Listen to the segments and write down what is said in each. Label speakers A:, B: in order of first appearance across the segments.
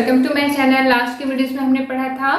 A: Welcome to my channel. Last के videos में हमने पढ़ा था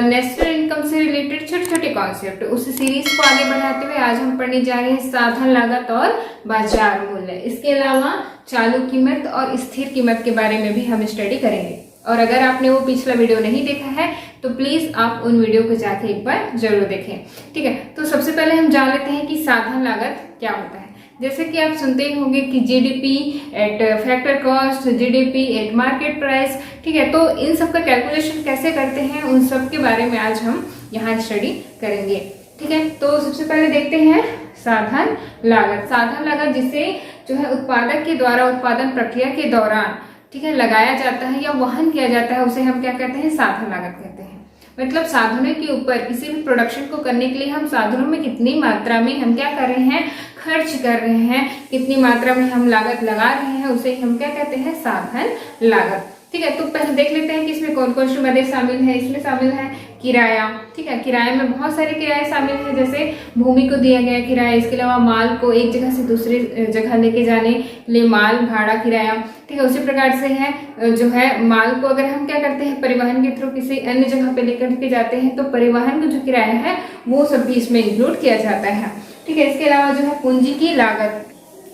A: नेशनल इनकम से रिलेटेड छोटे छोटे कॉन्सेप्ट। उस सीरीज को आगे बढ़ाते हुए आज हम पढ़ने जा रहे हैं साधन लागत और बाजार मूल्य। इसके अलावा चालू कीमत और स्थिर कीमत के बारे में भी हम स्टडी करेंगे। और अगर आपने वो पिछला वीडियो नहीं देखा है तो प्लीज आप उन वीडियो को जाके एक बार जरूर देखें। ठीक है, तो सबसे पहले हम जान लेते हैं कि साधन लागत क्या होता है। जैसे कि आप सुनते ही होंगे कि GDP at factor cost, GDP at market price. ठीक है, तो इन सब का कैलकुलेशन कैसे करते हैं उन सब के बारे में आज हम यहाँ स्टडी करेंगे। ठीक है, तो सबसे पहले देखते हैं साधन लागत। साधन लागत जिसे जो है उत्पादक के द्वारा उत्पादन प्रक्रिया के दौरान ठीक है लगाया जाता है या वहन किया जाता है, उसे हम क्या कहते हैं, साधन लागत कहते हैं। मतलब साधनों के ऊपर किसी भी प्रोडक्शन को करने के लिए हम साधनों में कितनी मात्रा में हम क्या कर रहे हैं, खर्च कर रहे हैं, कितनी मात्रा में हम लागत लगा रहे हैं, उसे हम क्या कहते हैं, साधन लागत। ठीक है, तो पहले देख लेते हैं कि इसमें कौन कौन से मदे शामिल है। इसमें शामिल है किराया। ठीक है, किराए में बहुत सारे किराए शामिल हैं, जैसे भूमि को दिया गया किराया, इसके अलावा माल को एक जगह से दूसरी जगह लेके जाने के लिए माल भाड़ा किराया। ठीक है, उसी प्रकार से है जो है माल को अगर हम क्या करते हैं परिवहन के थ्रू किसी अन्य जगह पे लेकर के जाते हैं तो परिवहन का जो किराया है वो सब भी इसमें इंक्लूड किया जाता है। ठीक है, इसके अलावा जो है पूंजी की लागत।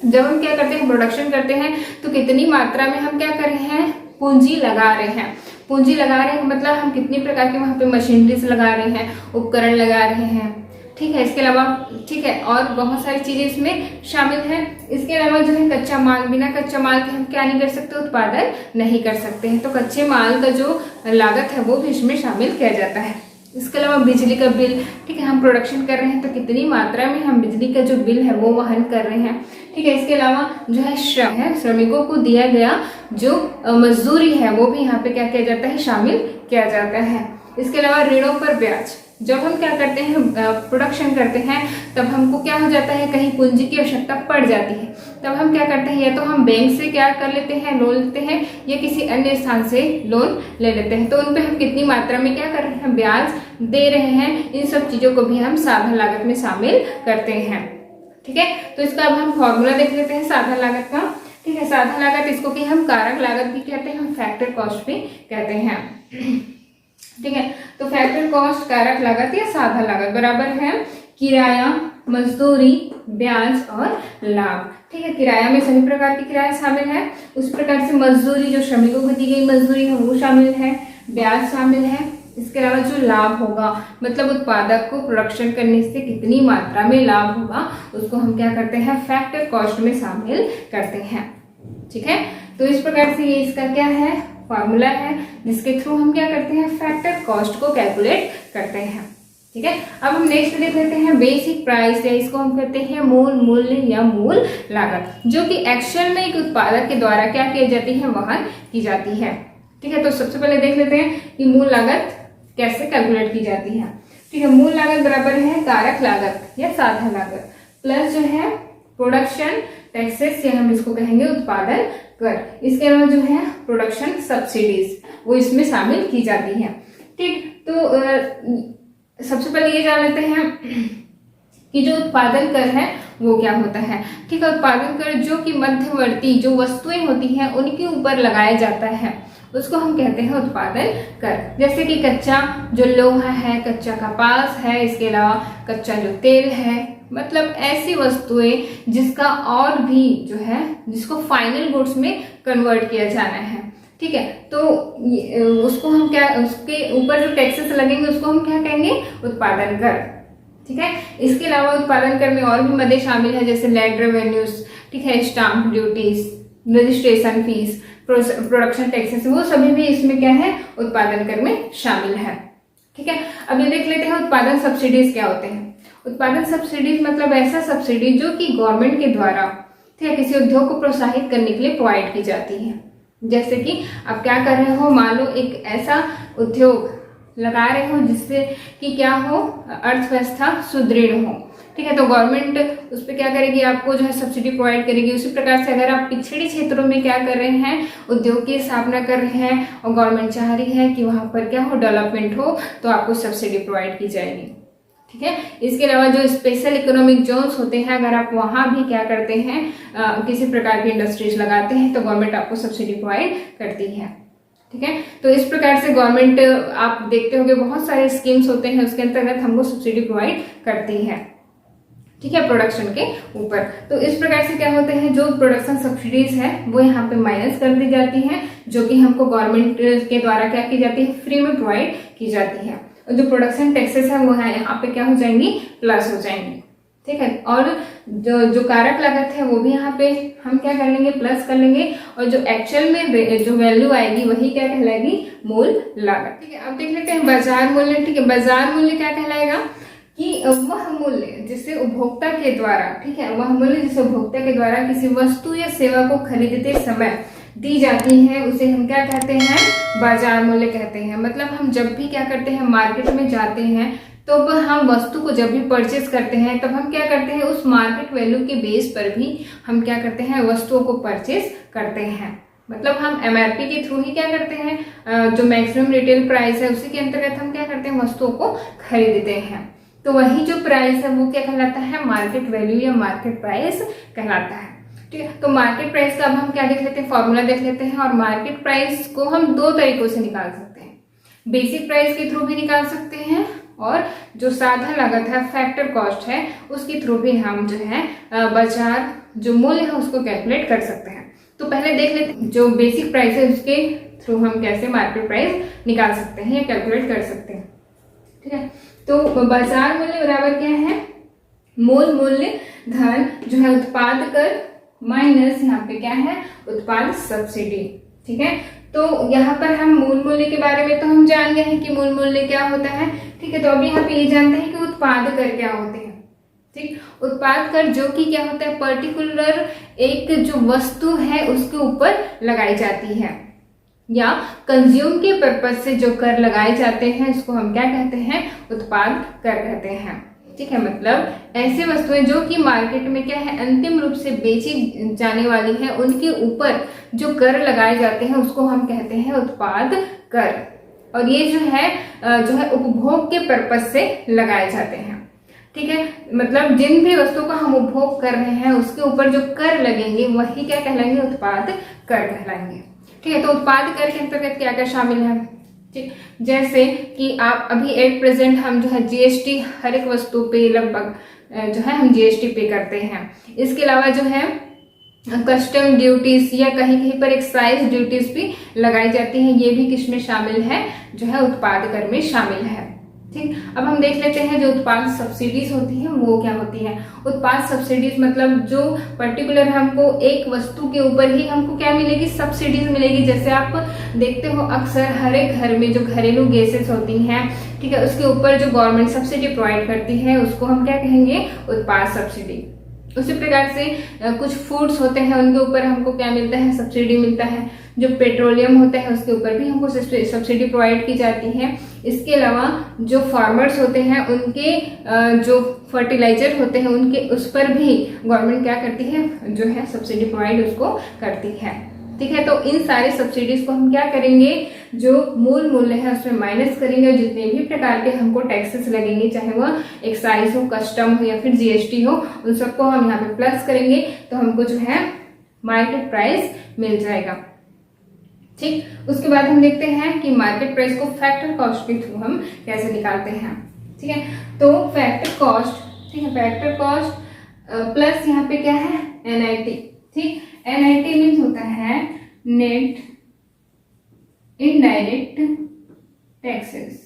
A: जब हम क्या करते हैं प्रोडक्शन करते हैं तो कितनी मात्रा में हम क्या कर रहे हैं, पूंजी लगा रहे हैं। पूंजी लगा रहे हैं मतलब हम कितनी प्रकार के वहां पे मशीनरीज लगा रहे हैं, उपकरण लगा रहे हैं। ठीक है, इसके अलावा ठीक है और बहुत सारी चीजें इसमें शामिल है। इसके अलावा जो है कच्चा माल, बिना कच्चा माल के हम क्या नहीं कर सकते, उत्पादन नहीं कर सकते हैं। तो कच्चे माल का जो लागत है वो भी इसमें शामिल किया जाता है। इसके अलावा बिजली का बिल। ठीक है, हम प्रोडक्शन कर रहे हैं तो कितनी मात्रा में हम बिजली का जो बिल है वो वहन कर रहे हैं। ठीक है, इसके अलावा जो है श्रम है, श्रमिकों को दिया गया जो मजदूरी है वो भी यहाँ पे क्या किया जाता है, शामिल किया जाता है। इसके अलावा ऋणों पर ब्याज। जब हम क्या करते हैं प्रोडक्शन करते हैं तब हमको क्या हो जाता है, कहीं पूंजी की आवश्यकता पड़ जाती है, तब हम क्या करते हैं या तो हम बैंक से क्या कर लेते हैं, लोन लेते हैं, या किसी अन्य स्थान से लोन ले लेते हैं। तो उन पे हम कितनी मात्रा में क्या कर रहे हैं, ब्याज दे रहे हैं। इन सब चीजों को भी हम साधन लागत में शामिल करते हैं। ठीक है, तो इसका अब हम फॉर्मूला देख लेते हैं साधन लागत का। ठीक है, साधन लागत इसको कि हम कारक लागत भी कहते हैं, हम फैक्टर कॉस्ट भी कहते हैं। ठीक है, तो फैक्टर कॉस्ट कारक लागत या साधन लागत बराबर है किराया, मजदूरी, ब्याज और लाभ। ठीक है, किराया में सभी प्रकार के किराया शामिल है, उसी प्रकार से मजदूरी जो श्रमिकों को दी गई मजदूरी है वो शामिल है, ब्याज शामिल है। इसके अलावा जो लाभ होगा मतलब उत्पादक को प्रोडक्शन करने से कितनी मात्रा में लाभ होगा उसको हम क्या करते हैं, फैक्टर कॉस्ट में शामिल करते हैं। ठीक है, तो इस प्रकार से ये इसका क्या है, फॉर्मूला है जिसके थ्रू हम क्या करते हैं, फैक्टर कॉस्ट को कैलकुलेट करते हैं। ठीक है, अब हम नेक्स्ट देख लेते हैं बेसिक प्राइस, या इसको हम कहते हैं मूल मूल्य या मूल लागत, जो कि एक्चुअल में एक उत्पादक के द्वारा क्या की जाती है, वहन की जाती है। ठीक है, तो सबसे पहले देख लेते हैं कि मूल लागत कैसे कैलकुलेट की जाती है। ठीक है, मूल लागत बराबर है कारक लागत या साधन लागत प्लस जो है प्रोडक्शन टैक्सेस या हम इसको कहेंगे उत्पादन कर। इसके अलावा जो है प्रोडक्शन सब्सिडीज वो इसमें शामिल की जाती है। ठीक, तो सबसे पहले ये जान लेते हैं कि जो उत्पादन कर है वो क्या होता है। ठीक है, उत्पादन कर जो कि मध्यवर्ती जो वस्तुएं होती हैं उनके ऊपर लगाया जाता है उसको हम कहते हैं उत्पादन कर। जैसे कि कच्चा जो लोहा है, कच्चा कपास है, इसके अलावा कच्चा जो तेल है, मतलब ऐसी वस्तुएं जिसका और भी जो है जिसको फाइनल गुड्स में कन्वर्ट किया जाना है। ठीक है, तो उसको हम क्या, उसके ऊपर जो टैक्सेस लगेंगे उसको हम क्या कहेंगे, उत्पादन कर। ठीक है, इसके अलावा उत्पादन कर में और भी मदे शामिल है, जैसे लैंड रेवेन्यूज, ठीक है, stamp duties, registration fees, production taxes, वो सभी भी इसमें क्या है, उत्पादन कर में शामिल है। ठीक है, अब ये देख लेते हैं उत्पादन सब्सिडीज क्या होते हैं। उत्पादन सब्सिडीज मतलब ऐसा सब्सिडी जो कि गवर्नमेंट के द्वारा ठीक है किसी उद्योग को प्रोत्साहित करने के लिए प्रोवाइड की जाती है। जैसे कि आप क्या कर रहे हो, मान लो एक ऐसा उद्योग लगा रहे हो जिससे कि क्या हो, अर्थव्यवस्था सुदृढ़ हो। ठीक है, तो गवर्नमेंट उस पर क्या करेगी, आपको जो है सब्सिडी प्रोवाइड करेगी। उसी प्रकार से अगर आप पिछड़ी क्षेत्रों में क्या कर रहे हैं, उद्योग की स्थापना कर रहे हैं और गवर्नमेंट चाह रही है कि वहां पर क्या हो, डेवलपमेंट हो, तो आपको सब्सिडी प्रोवाइड की जाएगी। ठीक है, इसके अलावा जो स्पेशल इकोनॉमिक जोन्स होते हैं अगर आप वहां भी क्या करते हैं किसी प्रकार की इंडस्ट्रीज लगाते हैं तो गवर्नमेंट आपको सब्सिडी प्रोवाइड करती है। ठीक है। तो इस प्रकार से गवर्नमेंट आप देखते होंगे बहुत सारे स्कीम्स होते हैं, उसके अंतर्गत हमको सब्सिडी प्रोवाइड करती है, ठीक है, प्रोडक्शन के ऊपर। तो इस प्रकार से क्या होते हैं, जो प्रोडक्शन सब्सिडीज है वो यहाँ पे माइनस कर दी जाती है, जो कि हमको गवर्नमेंट के द्वारा क्या की जाती है, फ्री में प्रोवाइड की जाती है। और जो प्रोडक्शन टैक्सेस है वो यहाँ पे क्या हो जाएंगी, प्लस हो जाएंगी, ठीक है। और जो कारक लागत है वो भी यहाँ पे हम क्या कर लेंगे, प्लस कर लेंगे, और जो एक्चुअल में जो वैल्यू आएगी वही क्या कहलाएगी, मूल लागत, ठीक है। अब देख लेते हैं बाजार मूल्य, ठीक है। बाजार मूल्य क्या कहलाएगा कि वह मूल्य जिसे उपभोक्ता के द्वारा, ठीक है, वह मूल्य जिसे उपभोक्ता के द्वारा किसी वस्तु या सेवा को खरीदते समय दी जाती है, उसे हम क्या कहते हैं, बाजार मूल्य कहते हैं। मतलब हम जब भी क्या करते हैं, मार्केट में जाते हैं, तो हम वस्तु को जब भी परचेस करते हैं तब हम क्या करते हैं, उस मार्केट वैल्यू के बेस पर भी हम क्या करते हैं, वस्तुओं को परचेस करते हैं। मतलब हम एमआरपी के थ्रू ही क्या करते हैं, जो मैक्सिमम रिटेल प्राइस है उसी के अंतर्गत हम क्या करते हैं, वस्तुओं को खरीदते हैं। तो वही जो प्राइस है वो क्या कहलाता है, मार्केट वैल्यू या मार्केट प्राइस कहलाता है, ठीक है। तो मार्केट प्राइस का अब हम क्या देख लेते हैं, फॉर्मूला देख लेते हैं। और मार्केट प्राइस को हम दो तरीकों से निकाल सकते हैं, बेसिक प्राइस के थ्रू भी निकाल सकते हैं, और जो साधन लागत है, फैक्टर कॉस्ट है, उसके थ्रू भी हम जो है बाजार जो मूल्य है उसको कैलकुलेट कर सकते हैं। तो पहले देख लेते हैं जो बेसिक प्राइस है उसके थ्रू हम कैसे मार्केट प्राइस निकाल सकते हैं या कैलकुलेट कर सकते हैं, ठीक है। तो बाजार मूल्य बराबर क्या है, मूल मूल्य धन जो है उत्पाद कर माइनस यहाँ पे क्या है, उत्पाद सब्सिडी, ठीक है। तो यहाँ पर हम मूल मूल्य के बारे में तो हम जान गए हैं कि मूल मूल्य क्या होता है, ठीक है। तो अभी यहाँ पे ये जानते हैं कि उत्पाद कर क्या होते हैं, ठीक। उत्पाद कर जो कि क्या होता है, पर्टिकुलर एक जो वस्तु है उसके ऊपर लगाई जाती है, या कंज्यूम के पर्पज से जो कर लगाए जाते हैं इसको हम क्या कहते हैं, उत्पाद कर कहते हैं, ठीक है। मतलब ऐसे वस्तुएं जो कि मार्केट में क्या है, अंतिम रूप से बेची जाने वाली है, उनके ऊपर जो कर लगाए जाते हैं उसको हम कहते हैं उत्पाद कर। और ये जो है उपभोग के पर्पज से लगाए जाते हैं, ठीक है। मतलब जिन भी वस्तुओं का हम उपभोग कर रहे हैं उसके ऊपर जो कर लगेंगे वही क्या कहलाएंगे, उत्पाद कर कहलाएंगे, ठीक है। तो उत्पाद कर के अंतर्गत क्या क्या शामिल है, ठीक। जैसे कि आप अभी एट प्रेजेंट हम जो है जीएसटी हर एक वस्तु पे लगभग जो है हम जीएसटी पे करते हैं। इसके अलावा जो है कस्टम ड्यूटीज या कहीं कहीं पर एक्साइज ड्यूटीज भी लगाई जाती हैं, ये भी किसमें शामिल है, जो है उत्पाद कर में शामिल है, ठीक। अब हम देख लेते हैं जो उत्पाद सब्सिडीज होती हैं वो क्या होती हैं। उत्पाद सब्सिडीज मतलब जो पर्टिकुलर हमको एक वस्तु के ऊपर ही हमको क्या मिलेगी, सब्सिडीज मिलेगी। जैसे आप देखते हो अक्सर हर एक घर में जो घरेलू गैसेस होती हैं, ठीक है, उसके ऊपर जो गवर्नमेंट सब्सिडी प्रोवाइड करती है उसको हम क्या कहेंगे, उत्पाद सब्सिडी। उसी प्रकार से कुछ फूड्स होते हैं उनके ऊपर हमको क्या मिलता है, सब्सिडी मिलता है। जो पेट्रोलियम होता है उसके ऊपर भी हमको सब्सिडी प्रोवाइड की जाती है। इसके अलावा जो फार्मर्स होते हैं उनके जो फर्टिलाइजर होते हैं उनके उस पर भी गवर्नमेंट क्या करती है, जो है सब्सिडी प्रोवाइड उसको करती है, ठीक है। तो इन सारे सब्सिडीज को हम क्या करेंगे, जो मूल मूल्य है उसमें माइनस करेंगे, और जितने भी प्रकार के हमको टैक्सेस लगेंगे, चाहे वह एक्साइज हो, कस्टम हो या फिर जीएसटी हो, उन सबको हम यहाँ पे प्लस करेंगे, तो हमको जो है मार्केट प्राइस मिल जाएगा, ठीक। उसके बाद हम देखते हैं कि मार्केट प्राइस को फैक्टर कॉस्ट के थ्रू हम कैसे निकालते हैं, ठीक है। तो फैक्टर कॉस्ट, ठीक है, फैक्टर कॉस्ट प्लस यहाँ पे क्या है, एनआईटी, ठीक। एनआईटी मीन्स होता है नेट इनडायरेक्ट टैक्सेस,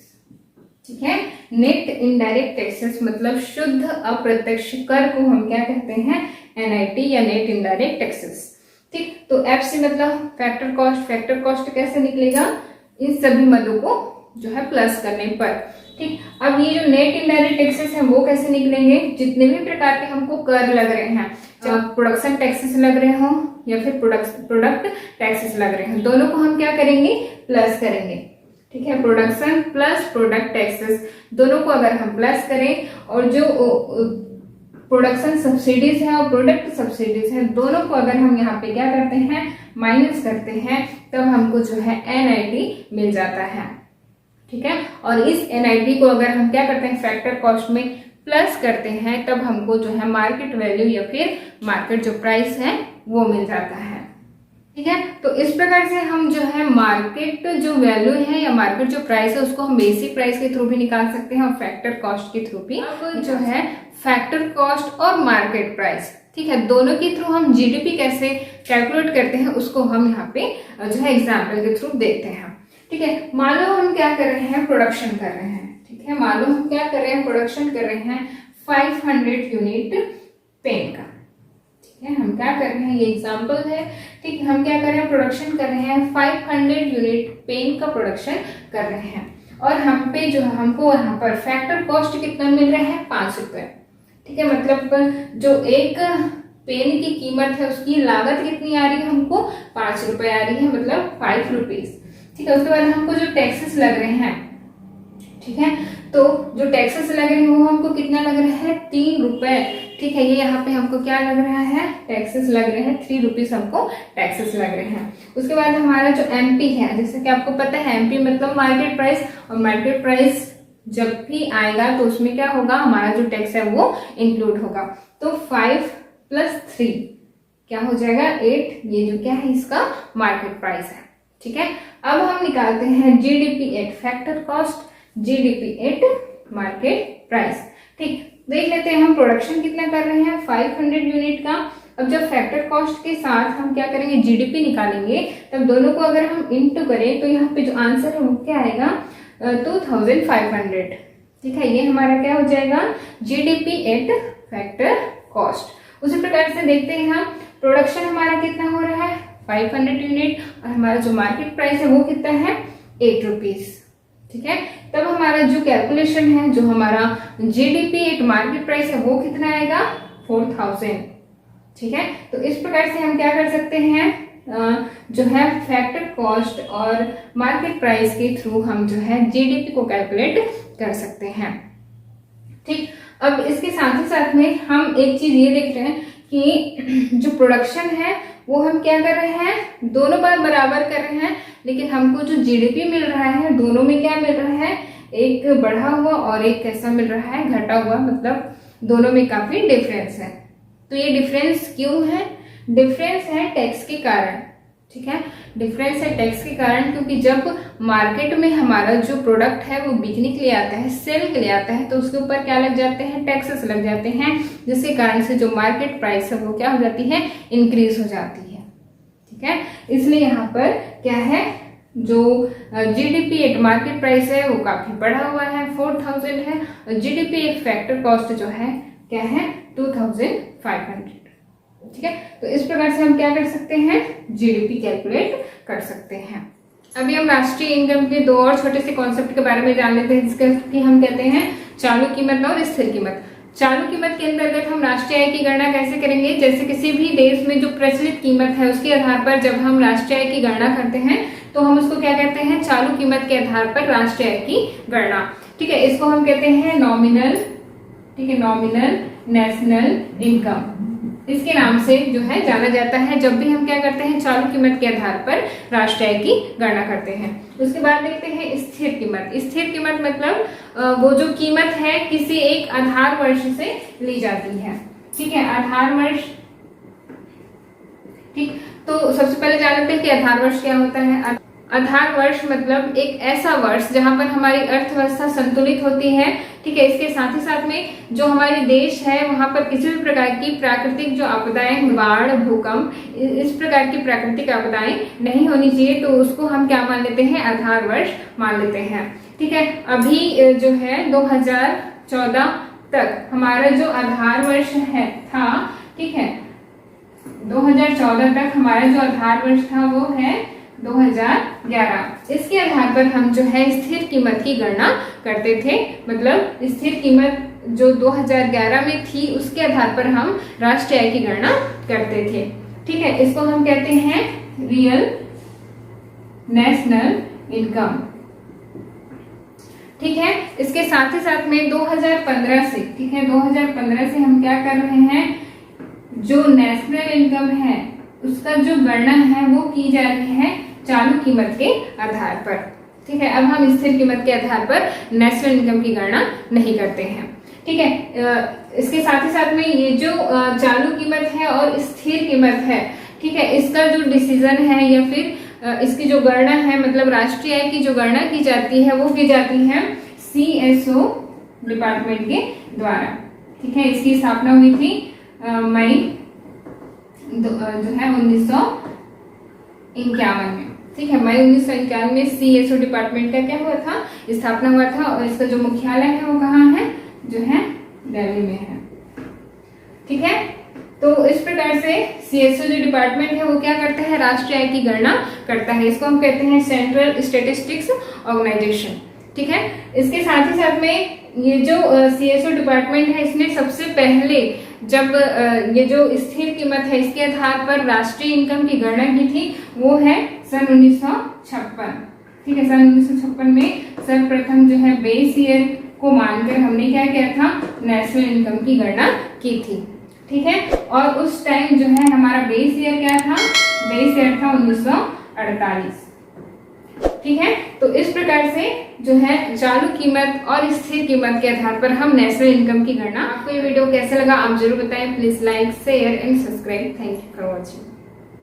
A: ठीक है। नेट इनडायरेक्ट टैक्सेस मतलब शुद्ध अप्रत्यक्ष कर को हम क्या कहते हैं, एनआईटी या नेट इनडायरेक्ट टैक्सेस, ठीक। तो एफ से मतलब फैक्टर कॉस्ट, फैक्टर कॉस्ट कैसे निकलेगा, इन सभी मदों को जो है प्लस करने पर, ठीक। अब ये जो नेट इनडायरेक्ट टैक्सेस हैं वो कैसे निकलेंगे, जितने भी प्रकार के हमको कर लग रहे हैं, चाहे प्रोडक्शन टैक्सेस लग रहे हो या फिर प्रोडक्ट टैक्सेस लग रहे हैं, दोनों को हम क्या करेंगे, प्लस करेंगे, ठीक है। प्रोडक्शन प्लस प्रोडक्ट टैक्सेस दोनों को अगर हम प्लस करें, और जो प्रोडक्शन सब्सिडीज है और प्रोडक्ट सब्सिडीज है दोनों को अगर हम यहाँ पे क्या करते हैं, माइनस करते हैं, तब हमको जो है एनआईटी मिल जाता है, ठीक है। और इस एनआईटी को अगर हम क्या करते हैं, फैक्टर कॉस्ट में प्लस करते हैं, तब हमको जो है मार्केट वैल्यू या फिर मार्केट जो प्राइस है वो मिल जाता है, ठीक है। तो इस प्रकार से हम जो है मार्केट जो वैल्यू है या मार्केट जो प्राइस है उसको हम बेसिक प्राइस के थ्रू भी निकाल सकते हैं और फैक्टर कॉस्ट के थ्रू भी। अब जो है फैक्टर कॉस्ट और मार्केट प्राइस, ठीक है, दोनों के थ्रू हम जीडीपी कैसे कैलकुलेट करते हैं उसको हम यहाँ पे जो है एग्जाम्पल के थ्रू देखते हैं। ठीक है, मान लो हम क्या कर रहे हैं, प्रोडक्शन कर रहे हैं। ठीक है, मान लो हम क्या कर रहे हैं, प्रोडक्शन कर रहे हैं 500 यूनिट पेन का। ठीक है, हम क्या कर रहे हैं, ये एग्जाम्पल है। ठीक है, हम क्या कर रहे हैं, प्रोडक्शन कर रहे हैं 500 यूनिट पेन का प्रोडक्शन कर रहे हैं और हम पे जो है हमको यहाँ पर फैक्टर कॉस्ट कितना मिल रहा है, 5 रुपए। ठीक है, मतलब जो एक पेन की कीमत है उसकी लागत कितनी आ रही है, हमको 5 रुपए आ रही है, मतलब 5 रुपीज। ठीक है, उसके बाद हमको जो टैक्सेस लग रहे हैं, ठीक है, तो जो टैक्सेस लग रहे हैं वो हमको कितना लग रहा है, 3 रुपए। ठीक है, ये यहाँ पे हमको क्या लग रहा है, टैक्सेस लग रहे हैं, 3 रुपीज हमको टैक्सेस लग रहे हैं। उसके बाद हमारा जो एमपी है, जैसे कि आपको पता है एमपी मतलब मार्केट प्राइस, और मार्केट प्राइस जब भी आएगा तो उसमें क्या होगा, हमारा जो टैक्स है वो इंक्लूड होगा। तो 5 + 3 क्या हो जाएगा, 8। ये जो क्या है, इसका मार्केट प्राइस है। ठीक है, अब हम निकालते हैं GDP at factor cost, GDP at market price. ठीक, देख लेते हैं हम प्रोडक्शन कितना कर रहे हैं, 500 यूनिट का। अब जब फैक्टर कॉस्ट के साथ हम क्या करेंगे, जीडीपी निकालेंगे, तब दोनों को अगर हम इंटू करें तो यहाँ पे जो आंसर है वो क्या आएगा, 2500। ठीक है, ये हमारा क्या हो जाएगा, जीडीपी एट फैक्टर कॉस्ट। उसी प्रकार से देखते हैं हम, प्रोडक्शन हमारा कितना हो रहा है, 500 यूनिट, और हमारा जो मार्केट प्राइस है वो कितना है, 8 रुपीज। ठीक है, तब हमारा जो कैलकुलेशन है, जो हमारा जीडीपी एट मार्केट प्राइस है वो कितना आएगा, 4000। ठीक है, तो इस प्रकार से हम क्या कर सकते हैं, जो है फैक्टर कॉस्ट और मार्केट प्राइस के थ्रू हम जो है जीडीपी को कैलकुलेट कर सकते हैं। ठीक, अब इसके साथ ही साथ में हम एक चीज ये देख रहे हैं कि जो प्रोडक्शन है वो हम क्या कर रहे हैं, दोनों बार बराबर कर रहे हैं, लेकिन हमको जो जीडीपी मिल रहा है दोनों में क्या मिल रहा है, एक बढ़ा हुआ और एक कैसा मिल रहा है, घटा हुआ, मतलब दोनों में काफी डिफरेंस है। तो ये डिफरेंस क्यों है, डिफरेंस है टैक्स के कारण। ठीक है, डिफरेंस है टैक्स के कारण, क्योंकि जब मार्केट में हमारा जो प्रोडक्ट है वो बिकने के लिए आता है, सेल के लिए आता है, तो उसके ऊपर क्या लग जाते हैं, टैक्सेस लग जाते हैं, जिसके कारण से जो मार्केट प्राइस है वो क्या हो जाती है, इंक्रीज हो जाती है। ठीक है, इसलिए यहाँ पर क्या है, जो जीडीपी एट मार्केट प्राइस है वो काफी बढ़ा हुआ है, 4000 है, और जीडीपी एट फैक्टर कॉस्ट जो है क्या है, 2500। ठीक है, तो इस प्रकार से हम क्या कर सकते हैं, जीडीपी कैलकुलेट कर सकते हैं। अभी हम राष्ट्रीय इनकम के 2 और छोटे से कॉन्सेप्ट के बारे में जान लेते हैं, जिसके हम कहते हैं चालू कीमत और स्थिर कीमत। चालू कीमत के अंतर्गत हम राष्ट्रीय आय की गणना कैसे करेंगे, जैसे किसी भी देश में जो प्रचलित कीमत है उसके आधार पर जब हम राष्ट्रीय आय की गणना करते हैं तो हम उसको क्या कहते हैं, चालू कीमत के आधार पर राष्ट्रीय आय की गणना। ठीक है, इसको हम कहते हैं नॉमिनल, ठीक है, नॉमिनल नेशनल इनकम, इसके नाम से जो है जाना जाता है जब भी हम क्या करते हैं, चालू कीमत के आधार पर राष्ट्रीय आय की गणना करते हैं। उसके बाद देखते हैं स्थिर कीमत। स्थिर कीमत मतलब वो जो कीमत है किसी एक आधार वर्ष से ली जाती है। ठीक है, आधार वर्ष। ठीक, तो सबसे पहले जान लेते हैं कि आधार वर्ष क्या होता है। आधार वर्ष मतलब एक ऐसा वर्ष जहां पर हमारी अर्थव्यवस्था संतुलित होती है। ठीक है, इसके साथ ही साथ में जो हमारे देश है वहां पर किसी भी प्रकार की प्राकृतिक जो आपदाएं, बाढ़, भूकंप, इस प्रकार की प्राकृतिक आपदाएं नहीं होनी चाहिए, तो उसको हम क्या मान लेते हैं, आधार वर्ष मान लेते हैं। ठीक है, अभी जो है 2014 तक हमारा जो आधार वर्ष है था, ठीक है, 2014 तक हमारा जो आधार वर्ष था वो है 2011। इसके आधार पर हम जो है स्थिर कीमत की गणना करते थे, मतलब स्थिर कीमत जो 2011 में थी उसके आधार पर हम राष्ट्रीय आय की गणना करते थे। ठीक है, इसको हम कहते हैं रियल नेशनल इनकम। ठीक है, इसके साथ ही साथ में 2015 से, ठीक है, 2015 से हम क्या कर रहे हैं, जो नेशनल इनकम है उसका जो गणना है वो की जा रही है चालू कीमत के आधार पर। ठीक है, अब हम स्थिर कीमत के आधार पर नेशनल इनकम की गणना नहीं करते हैं। ठीक है, इसके साथ ही साथ में ये जो चालू कीमत है और स्थिर कीमत है, ठीक है। इसका जो डिसीजन है या फिर इसकी जो गणना है, मतलब राष्ट्रीय आय की जो गणना की जाती है वो की जाती है CSO डिपार्टमेंट के द्वारा, ठीक है। इसकी स्थापना हुई थी मई जो है 1951 में, ठीक है। मई 1951 में CSO डिपार्टमेंट का क्या हुआ था, स्थापना हुआ था। और इसका जो मुख्यालय है वो कहाँ है, जो है दिल्ली में है, ठीक है। तो इस प्रकार से CSO जो डिपार्टमेंट है वो क्या करता है, राष्ट्रीय आय की गणना करता है। इसको हम कहते हैं सेंट्रल स्टैटिस्टिक्स ऑर्गेनाइजेशन, ठीक है। इसके साथ ही साथ में ये जो CSO डिपार्टमेंट है, इसने सबसे पहले जब ये जो स्थिर कीमत है इसके आधार पर राष्ट्रीय इनकम की गणना की थी वो है सन 1956, ठीक है। सन 1956 में सर्वप्रथम जो है बेस ईयर को मानकर हमने क्या किया था, नेशनल इनकम की गणना की थी, ठीक है। और उस टाइम जो है हमारा बेस ईयर क्या था, बेस ईयर था 1948, ठीक है। तो इस प्रकार से जो है चालू कीमत और स्थिर कीमत के आधार पर हम नेशनल इनकम की गणना। आपको ये वीडियो कैसा लगा आप जरूर बताएं। Please like, share and subscribe. Thank you for watching.